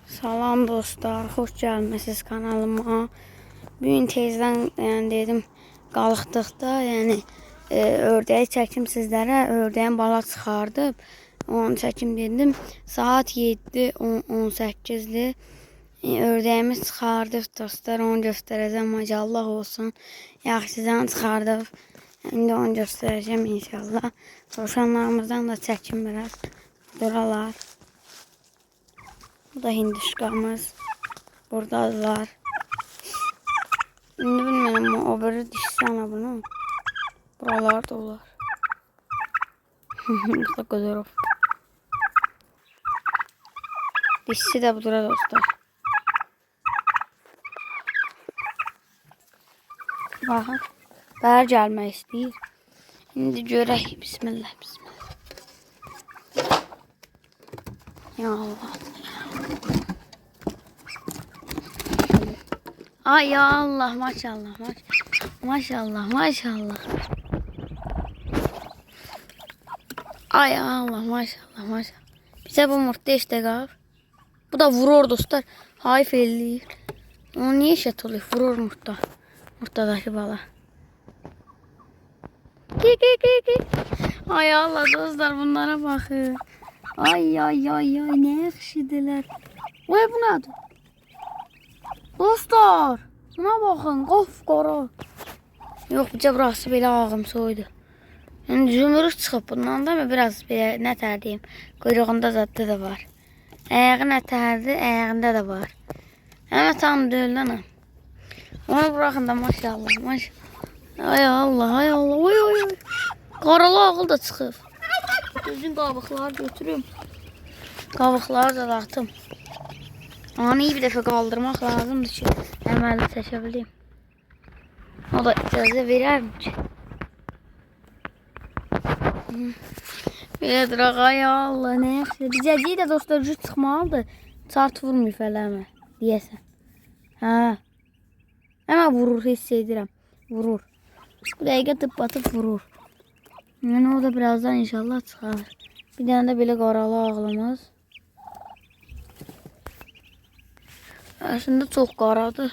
Salam dostlar, xoş gəlmisiniz kanalıma. Bugün tezdən dedim qalxdıqda, ördəyi çəkim sizlərə. Ördəyin bala çıxardıb, onu çəkim dedim. Saat 7:18-dir. Ördəyimiz çıxardıb dostlar, onu göstərəcəm. Maşallah olsun. Yaxşıdan çıxardıb. İndi onu göstərəcəm inşallah. Dovşanlarımızdan da çəkim biraz. Duralar. Bu da hindişkamız. Buradalar. Şimdi bilmiyorum o biri dişisi ama bunu. Buralar da olar. Burada Qudurov. Dişisi de budur dostlar. Baxın. Bəhər gəlmək istəyir. Şimdi görək. Bismillah, bismillah. Ya Allah. Ay ya Allah, maşallah, maşallah, maşallah. Ay ya Allah, maşallah, maşallah. Bize bu murtda işte qalıb. Bu da vurur dostlar. Hayf eləyir. Onu niye işət oluyor? Vurur murtda. Murtdadakı bala. Ki. Ay Allah dostlar, bunlara bakın. Ay ne yaxşıdırlar. Vay bu nədir? Dostlar, buna bakın, qara. Yox, burası belə ağım soydu. Yani zümrüt çıxıb bundan da mı biraz belə nətər deyim, quyruğunda zadda da var. Ayağı nətərdir, ayağında da var. Ama tam deyilənəm. Onu bırakın da maşallah, maşallah. Ay Allah, ay Allah, oy. Qaralı ağıl da çıxıb. Düzgün qabıqları götürüm. Qabıqları da dağıtım. Onu iyi bir dəfə qaldırmaq lazımdır ki, əməlli çəkə bileyim. O da icazə verərmi ki? Belə duraq, ay Allah, nə yaxşı. Bizəcəyi də dostlar cüt çıxmalıdır. Çart vurmuyor fələmə, deyəsən. Hə. Həmə vurur, hiss edirəm. Vurur. Bu dəqiqə tıp batıb vurur. Yəni o da birazdan inşallah çıxar. Bir dənə də belə qaralı ağlımız. Aslında çok qaradır.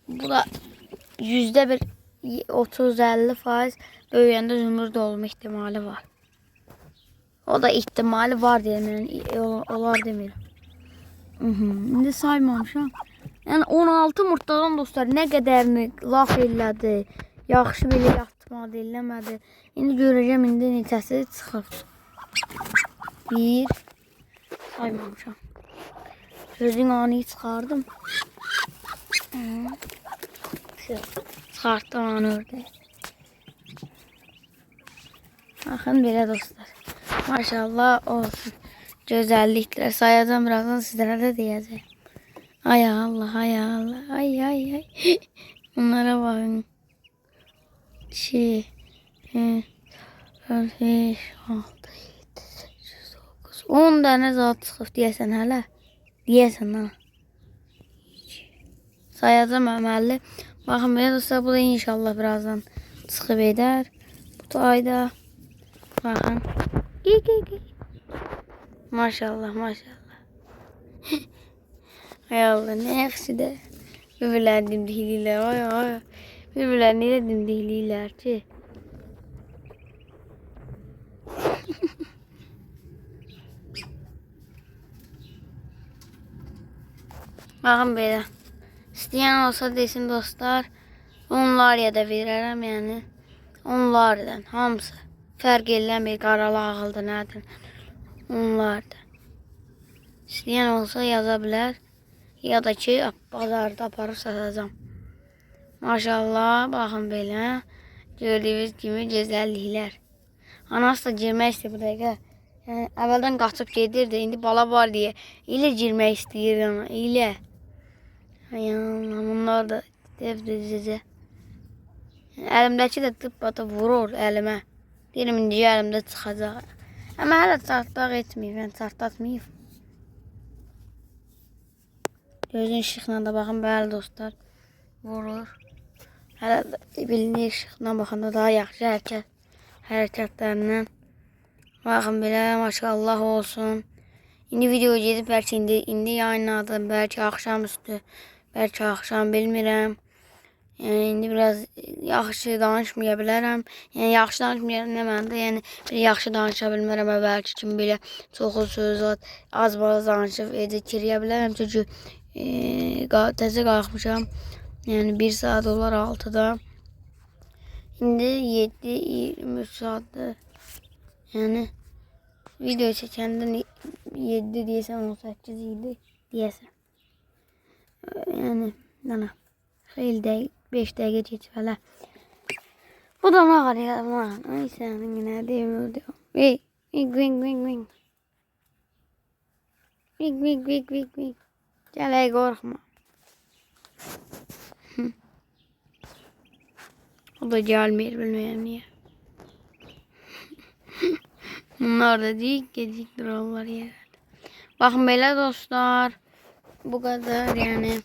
Bu da %1 30-50% böyüyəndə zümrüd olma ihtimali var. O da ihtimali var deyəməyəm, olar demirəm. İndi saymamışam. Yəni 16 murtdadan dostlar nə qədərini laf elədi, yaxşı belə yatmadı, eləmədi. İndi görəcəm indi neçəsi çıxıb. 1 saymamışam. Sözün anıyı çıxardım. Çıxartdım anı orada. Baxın belə dostlar. Maşallah olsun. Gözəlliklər sayacağım, birazdan sizlərə də deyəcəm. Ay Allah, ay Allah, ay. Bunlara bakın. 2, 3, 4, 5, 6, 7, 8, 9, 10 dənə zat çıxıb deyəsən hələ. Deyəsən ha. Sayacağım əməlli. Baxın belə dostlar, bu da inşallah birazdan çıxıb edər. Bu da ayda. Baxın. Gi. Maşallah. Ay Allah, nə yaxşıdır. Bir-birlərini dimdikləyirlər. Ay. Bir-birlərini elə dimdikləyirlər ki. Baxın belə. İstəyən olsa desin dostlar, onlar ya da verərəm, yəni onlardan hamısı. Fərq eləmir, qaralı ağıldır, nədir? Onlardan. İstəyən olsa yaza bilər, ya da ki, bazarda aparıb satacağım. Maşallah, baxın belə. Gördüyünüz kimi gözəlliklər. Anası da girmək istəyir bu dəqiqə. Yəni, əvvəldən qaçıb gedirdi, indi bala var deyə. İlə girmək istəyir ona, ilə. Ay Allah, bunlar da devdizəcə. Əlimdəki də tıp-batı vurur əlimə. Deyirəm, indi əlimdə çıxacaq. Amma hələ çartlaq etməyib, yəni çartlatmayıb. Gözün işıqla da baxın, bəli dostlar, vurur. Hələ bilinir işıqla baxanda daha yaxşı hərəkətlərindən. Baxın belə, maşallah olsun. İndi video gedib bəlkə indi yayınladım, bəlkə axşamüstü, bəlkə axşam bilmirəm. Yəni indi biraz yaxşı danışmaya bilərəm. Yəni yaxşı danışmıram nə məndə, yəni bir yaxşı danışa bilmərəm əvvəlki kimi belə çoxu söz az bala danışıb editləyə bilərəm çünki təzə qalxmışam. Yəni 1 saat olar 6-da. İndi 7:23 saatdır. Yəni video çəkəndə 7 deyəsən 18 idi deyəsən. Yəni nana xeyli dəqiq 5 dəqiqə keçib hələ. Bu da nə var ya lan? Ay sənin nə deyim. Ey, wing wing. Wing. Gəl qorxma. O da gelmir bilməyəm niyə. Bunlar da dik dururlar yerdə. Baxın belə dostlar. Bu kadar yəni.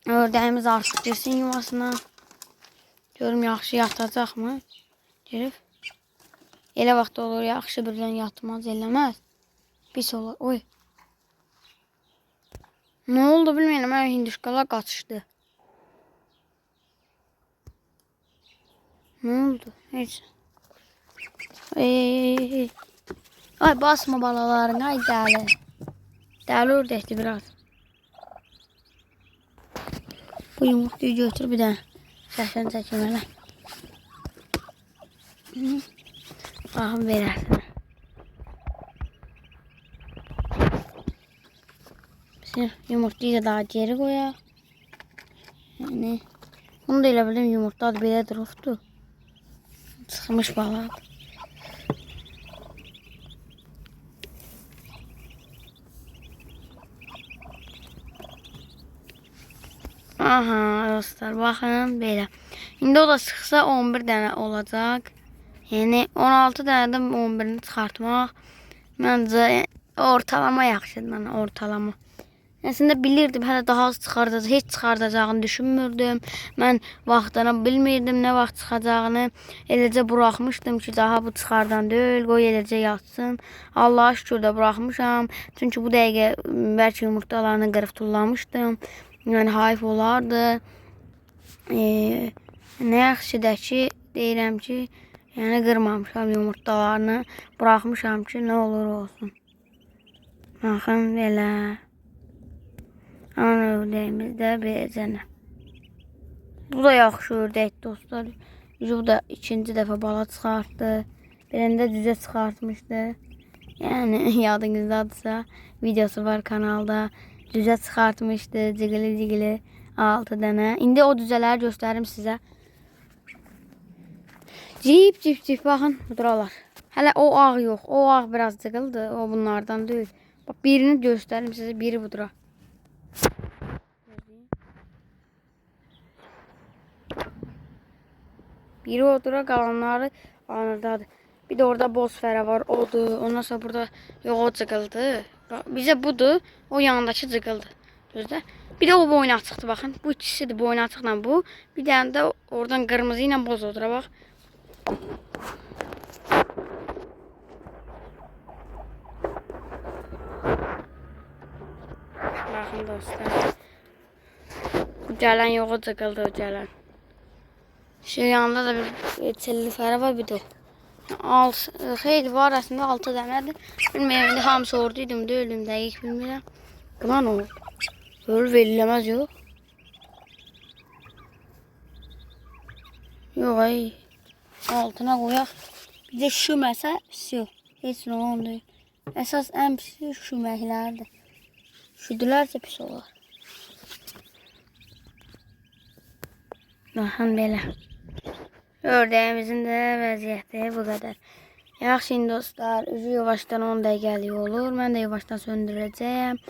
Ördəyimiz artıq girsin yuvasına. Görüm yaxşı yatacaq mı? Girib. Elə vaxt olur yaxşı birdən yatmaz eləməz. Pis olur. Oy. Ne oldu bilmirəm. Hinduşkalar qaçışdı. Ne oldu? Heç. Ay basma balalarına. Ay dəli. Dəli ördəkdir biraz. Bu yumurtayı götür bir də. Səsini çəkim hələ. Baxın verərsin. Yumurtayı da daha geri qoyaq. Yəni bunu da elə bildim yumurta adı belə durubdu. Sıxmış baladır. Aha dostlar baxın belə. İndi o da sıxsa 11 dənə olacaq. Yəni 16 dənədən 11-ni çıxartmaq məncə ortalama yaxşıdır, ortalama. Əslində bilirdim hələ daha az çıxardacaq, heç çıxardacağını düşünmürdüm. Mən vaxtını bilmirdim nə vaxt çıxacağını. Eləcə buraxmışdım ki, daha bu çıxardan deyil, qoy eləcə yatsın. Allah'a şükür də buraxmışam. Çünki bu dəqiqə bəlkə yumurtalarını qırıb tullamışdım. Yəni hayf olardı. Nə yaxşıdır ki, deyirəm ki, yəni qırmamışam yumurtalarını. Buraxmışam ki, nə olur olsun. Baxın belə. Ana ördəyimiz də beləcənə. Bu da yaxşı ördəkdir dostlar. Bu da ikinci dəfə bala çıxartdı. Birində cücə çıxartmışdı. Yəni yadınızdadırsa videosu var kanalda. Cücə çıxartmışdı. Cigili 6 dənə. İndi o cücələri göstərim sizə. Cip baxın buralar. Hələ o ağ yox. O ağ biraz cıqıldı. O bunlardan deyil. Bax birini göstərim sizə. Biri budura. Biri odura, qalanları anırdadır. Bir de orada boz fərə var, odur. Ondan sonra burada yox o cıqıldı. Bizə budur, o yanındakı cıqıldı. Gözlə. Bir de o boynu açıqdır baxın. Bu ikisidir boynu açıqla bu. Bir dənə də oradan qırmızı ilə boz odura bax. Baxın dostlar. Gələn yox o cıqıldı o gələn. Şu yanında da bir telli fərə var bir də. Xeyli var aslında 6 dənədir. Bilmirəm indi hamısı orduydum deyildim dəqiq bilmirəm. Qılan olur. Böyle veriləməz yox. Yox ay. Altına qoyaq. Bir də şüməsə pis yox. Heç nə olmuyor. Əsas ən pisi şüməklərdir. Şüdülərsə pis olar. Baxın belə. Ördəyimizin də vəziyyəti bu qədər. Yaxşı dostlar, üzü yavaşdan 10 dəqiqəlik olur. Mən də yavaşdan söndürəcəyəm.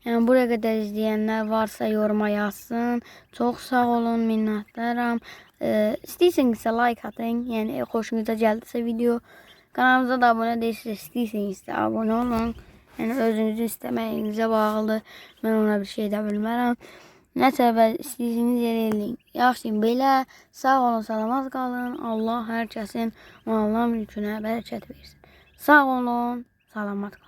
Yəni buraya qədər izləyənlər varsa yoruma yazsın. Çox sağ olun, minnətdaram. İstəyirsinizsə like atın. Yəni xoşunuza gəldisə video. Kanalımıza da abunə değilsiniz, istəyirsinizsə abunə olun. Yəni özünüzün istəməyinizə bağlıdır. Mən ona bir şey də bilmərəm. Nəsə istədiyiniz yerə eləyin. Yaxşı belə. Sağ olun, salamat qalın. Allah hər kəsin malına, mülkünə bərəkət versin. Sağ olun, salamat qalın.